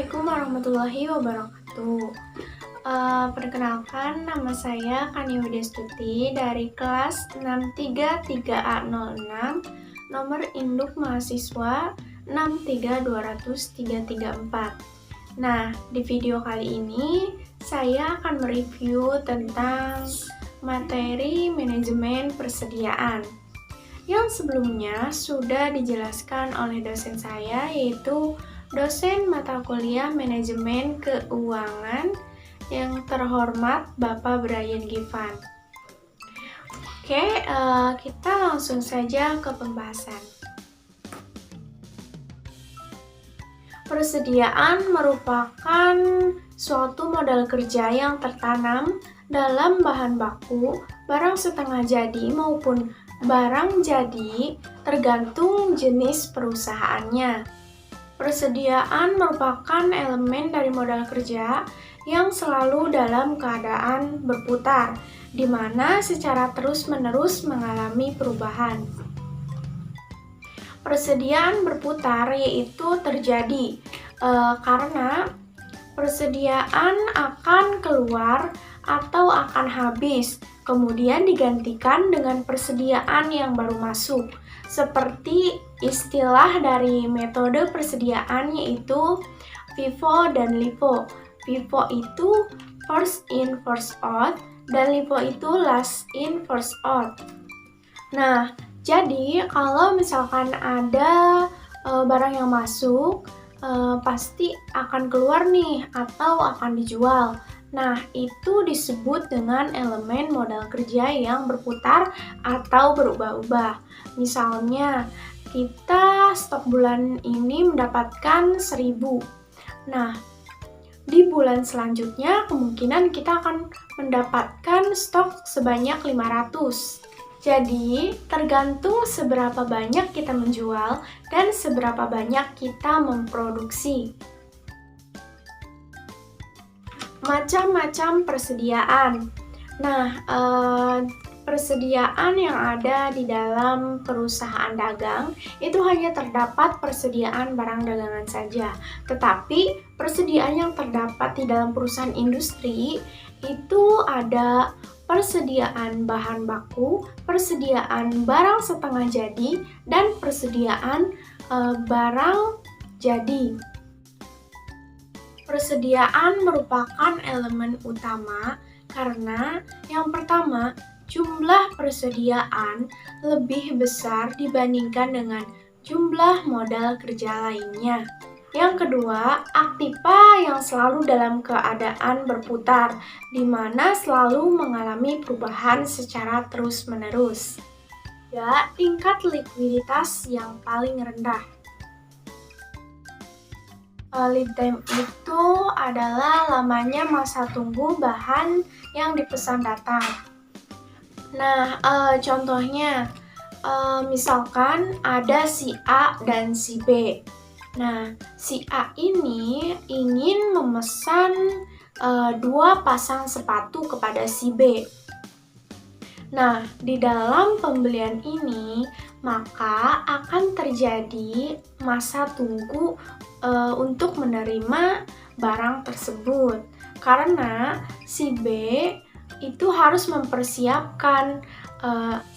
Assalamualaikum warahmatullahi wabarakatuh. Perkenalkan, nama saya Kania Widyastuti dari kelas 633A06, nomor induk mahasiswa 6320334. Nah, di video kali ini saya akan mereview tentang materi manajemen persediaan yang sebelumnya sudah dijelaskan oleh dosen saya, yaitu dosen mata kuliah Manajemen Keuangan yang terhormat Bapak Brian Givan. Oke, kita langsung saja ke pembahasan. Persediaan merupakan suatu modal kerja yang tertanam dalam bahan baku, barang setengah jadi maupun barang jadi, tergantung jenis perusahaannya. Persediaan merupakan elemen dari modal kerja yang selalu dalam keadaan berputar, di mana secara terus-menerus mengalami perubahan. Persediaan berputar yaitu terjadi karena persediaan akan keluar atau akan habis, kemudian digantikan dengan persediaan yang baru masuk. Seperti istilah dari metode persediaan yaitu FIFO dan LIFO. FIFO itu first in first out dan LIFO itu last in first out. Nah, jadi kalau misalkan ada barang yang masuk, pasti akan keluar nih atau akan dijual. Nah, itu disebut dengan elemen modal kerja yang berputar atau berubah-ubah. Misalnya, kita stok bulan ini mendapatkan 1.000. Nah, di bulan selanjutnya kemungkinan kita akan mendapatkan stok sebanyak 500. Jadi, tergantung seberapa banyak kita menjual dan seberapa banyak kita memproduksi. Macam-macam persediaan. Nah, persediaan yang ada di dalam perusahaan dagang itu hanya terdapat persediaan barang dagangan saja. Tetapi persediaan yang terdapat di dalam perusahaan industri itu ada persediaan bahan baku, persediaan barang setengah jadi, dan persediaan barang jadi. Persediaan merupakan elemen utama karena yang pertama, jumlah persediaan lebih besar dibandingkan dengan jumlah modal kerja lainnya. Yang kedua, aktiva yang selalu dalam keadaan berputar, di mana selalu mengalami perubahan secara terus-menerus. Ya, tingkat likuiditas yang paling rendah. Lead time itu adalah lamanya masa tunggu bahan yang dipesan datang. Nah, contohnya, misalkan ada si A dan si B. Nah, si A ini ingin memesan 2 pasang sepatu kepada si B. Nah, di dalam pembelian ini, maka akan terjadi masa tunggu untuk menerima barang tersebut. Karena si B itu harus mempersiapkan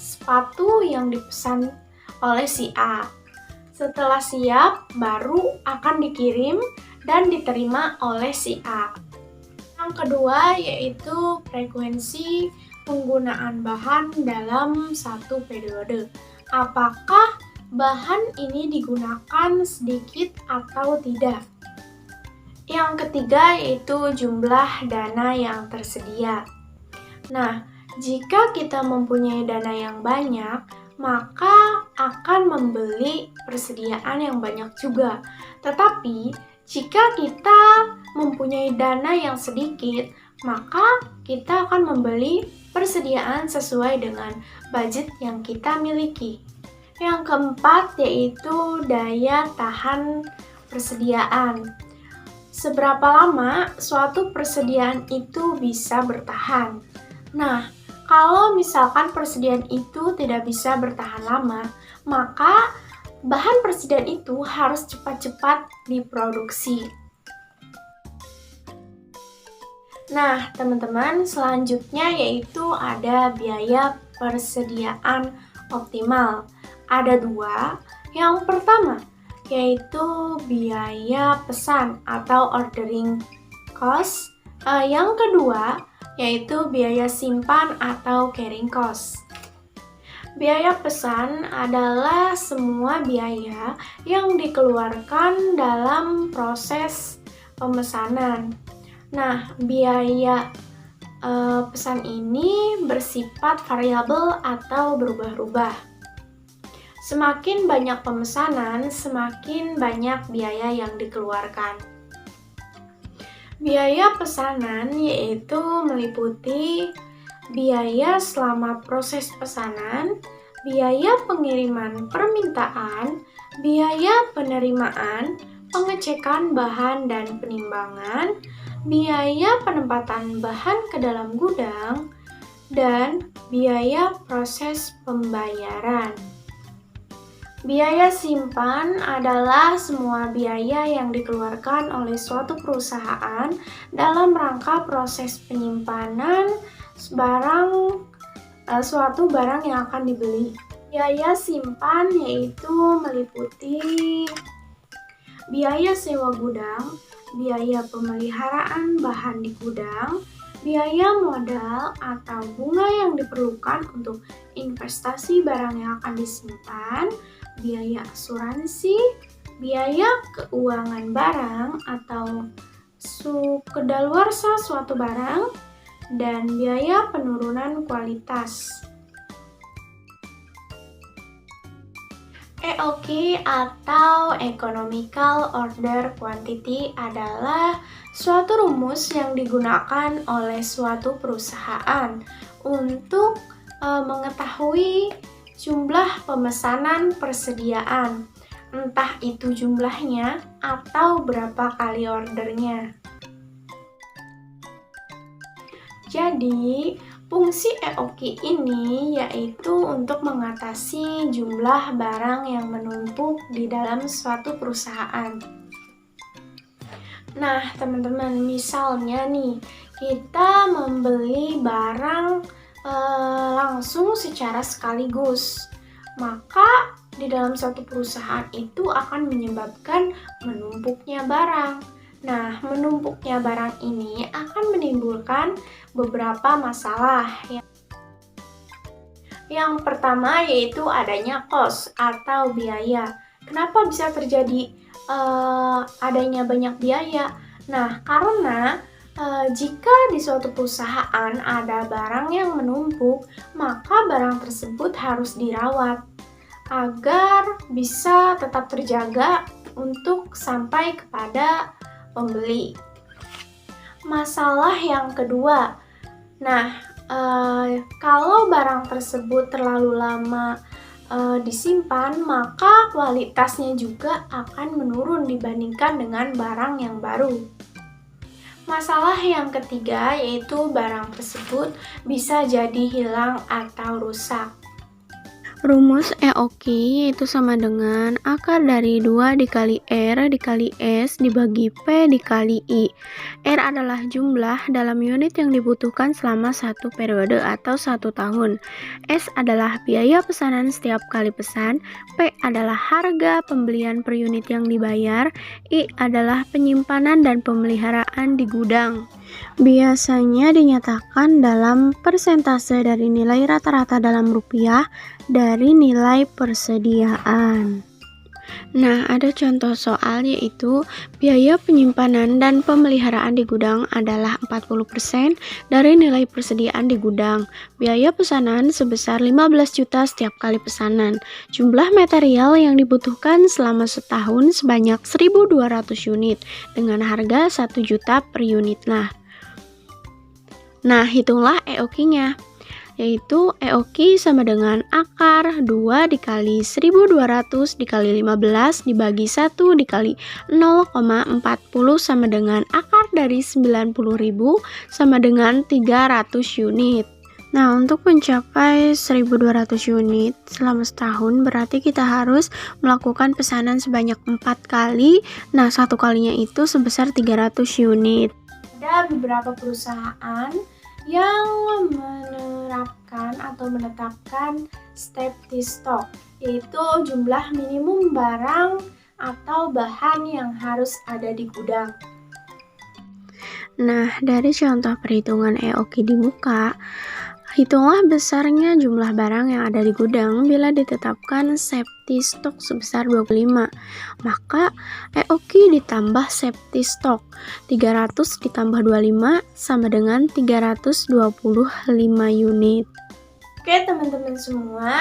sepatu yang dipesan oleh si A. Setelah siap, baru akan dikirim dan diterima oleh si A. Yang kedua yaitu frekuensi penggunaan bahan dalam satu periode. Apakah bahan ini digunakan sedikit atau tidak? Yang ketiga yaitu jumlah dana yang tersedia. Nah, jika kita mempunyai dana yang banyak, maka akan membeli persediaan yang banyak juga. Tetapi, jika kita mempunyai dana yang sedikit, maka kita akan membeli persediaan sesuai dengan budget yang kita miliki. Yang keempat yaitu daya tahan persediaan. Seberapa lama suatu persediaan itu bisa bertahan? Nah, kalau misalkan persediaan itu tidak bisa bertahan lama, maka bahan persediaan itu harus cepat-cepat diproduksi. Nah, teman-teman, selanjutnya yaitu ada biaya persediaan optimal. Ada dua. Yang pertama, yaitu biaya pesan atau ordering cost. Yang kedua, yaitu biaya simpan atau carrying cost. Biaya pesan adalah semua biaya yang dikeluarkan dalam proses pemesanan. Nah, biaya pesan ini bersifat variabel atau berubah-ubah. Semakin banyak pemesanan, semakin banyak biaya yang dikeluarkan. Biaya pesanan yaitu meliputi biaya selama proses pesanan, biaya pengiriman permintaan, biaya penerimaan, pengecekan bahan dan penimbangan, biaya penempatan bahan ke dalam gudang, dan biaya proses pembayaran. Biaya simpan adalah semua biaya yang dikeluarkan oleh suatu perusahaan dalam rangka proses penyimpanan suatu barang yang akan dibeli. Biaya simpan yaitu meliputi biaya sewa gudang, biaya pemeliharaan bahan di gudang, biaya modal atau bunga yang diperlukan untuk investasi barang yang akan disimpan, biaya asuransi, biaya keuangan barang atau kedaluarsa suatu barang, dan biaya penurunan kualitas. EOQ atau Economical Order Quantity adalah suatu rumus yang digunakan oleh suatu perusahaan untuk mengetahui jumlah pemesanan persediaan, entah itu jumlahnya atau berapa kali ordernya. Jadi, fungsi EOQ ini yaitu untuk mengatasi jumlah barang yang menumpuk di dalam suatu perusahaan. Nah, teman-teman, misalnya nih, kita membeli barang langsung secara sekaligus, maka di dalam suatu perusahaan itu akan menyebabkan menumpuknya barang. Nah, menumpuknya barang ini akan menimbulkan beberapa masalah. Yang pertama yaitu adanya cost atau biaya. Kenapa bisa terjadi adanya banyak biaya? Nah, karena jika di suatu perusahaan ada barang yang menumpuk, maka barang tersebut harus dirawat agar bisa tetap terjaga untuk sampai kepada pembeli. Masalah yang kedua, kalau barang tersebut terlalu lama disimpan, maka kualitasnya juga akan menurun dibandingkan dengan barang yang baru. Masalah yang ketiga yaitu barang tersebut bisa jadi hilang atau rusak. Rumus EOQ yaitu sama dengan akar dari 2 dikali R dikali S dibagi P dikali I. R adalah jumlah dalam unit yang dibutuhkan selama 1 periode atau 1 tahun. S adalah biaya pesanan setiap kali pesan. P adalah harga pembelian per unit yang dibayar. I adalah penyimpanan dan pemeliharaan di gudang. Biasanya dinyatakan dalam persentase dari nilai rata-rata dalam rupiah dari nilai persediaan. Nah, ada contoh soal yaitu biaya penyimpanan dan pemeliharaan di gudang adalah 40% dari nilai persediaan di gudang. Biaya pesanan sebesar 15 juta setiap kali pesanan. Jumlah material yang dibutuhkan selama setahun sebanyak 1.200 unit dengan harga 1 juta per unit. Nah, hitunglah EOQ-nya. Yaitu EOQ sama dengan akar 2 dikali 1.200 dikali 15 dibagi 1 dikali 0,40 sama dengan akar dari 90.000 sama dengan 300 unit. Nah, untuk mencapai 1.200 unit selama setahun berarti kita harus melakukan pesanan sebanyak 4 kali. Nah, 1 kalinya itu sebesar 300 unit. Ada ada beberapa perusahaan yang menerapkan atau menetapkan safety stock, yaitu jumlah minimum barang atau bahan yang harus ada di gudang. Nah, dari contoh perhitungan EOQ di muka, hitunglah besarnya jumlah barang yang ada di gudang bila ditetapkan safety stock sebesar 25. Maka EOQ ditambah safety stock 300 ditambah 25 sama dengan 325 unit. Oke teman-teman semua,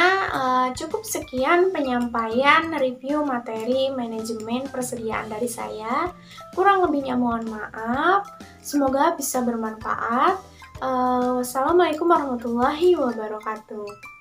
cukup sekian penyampaian review materi manajemen persediaan dari saya. Kurang lebihnya mohon maaf, semoga bisa bermanfaat. Wassalamualaikum warahmatullahi wabarakatuh.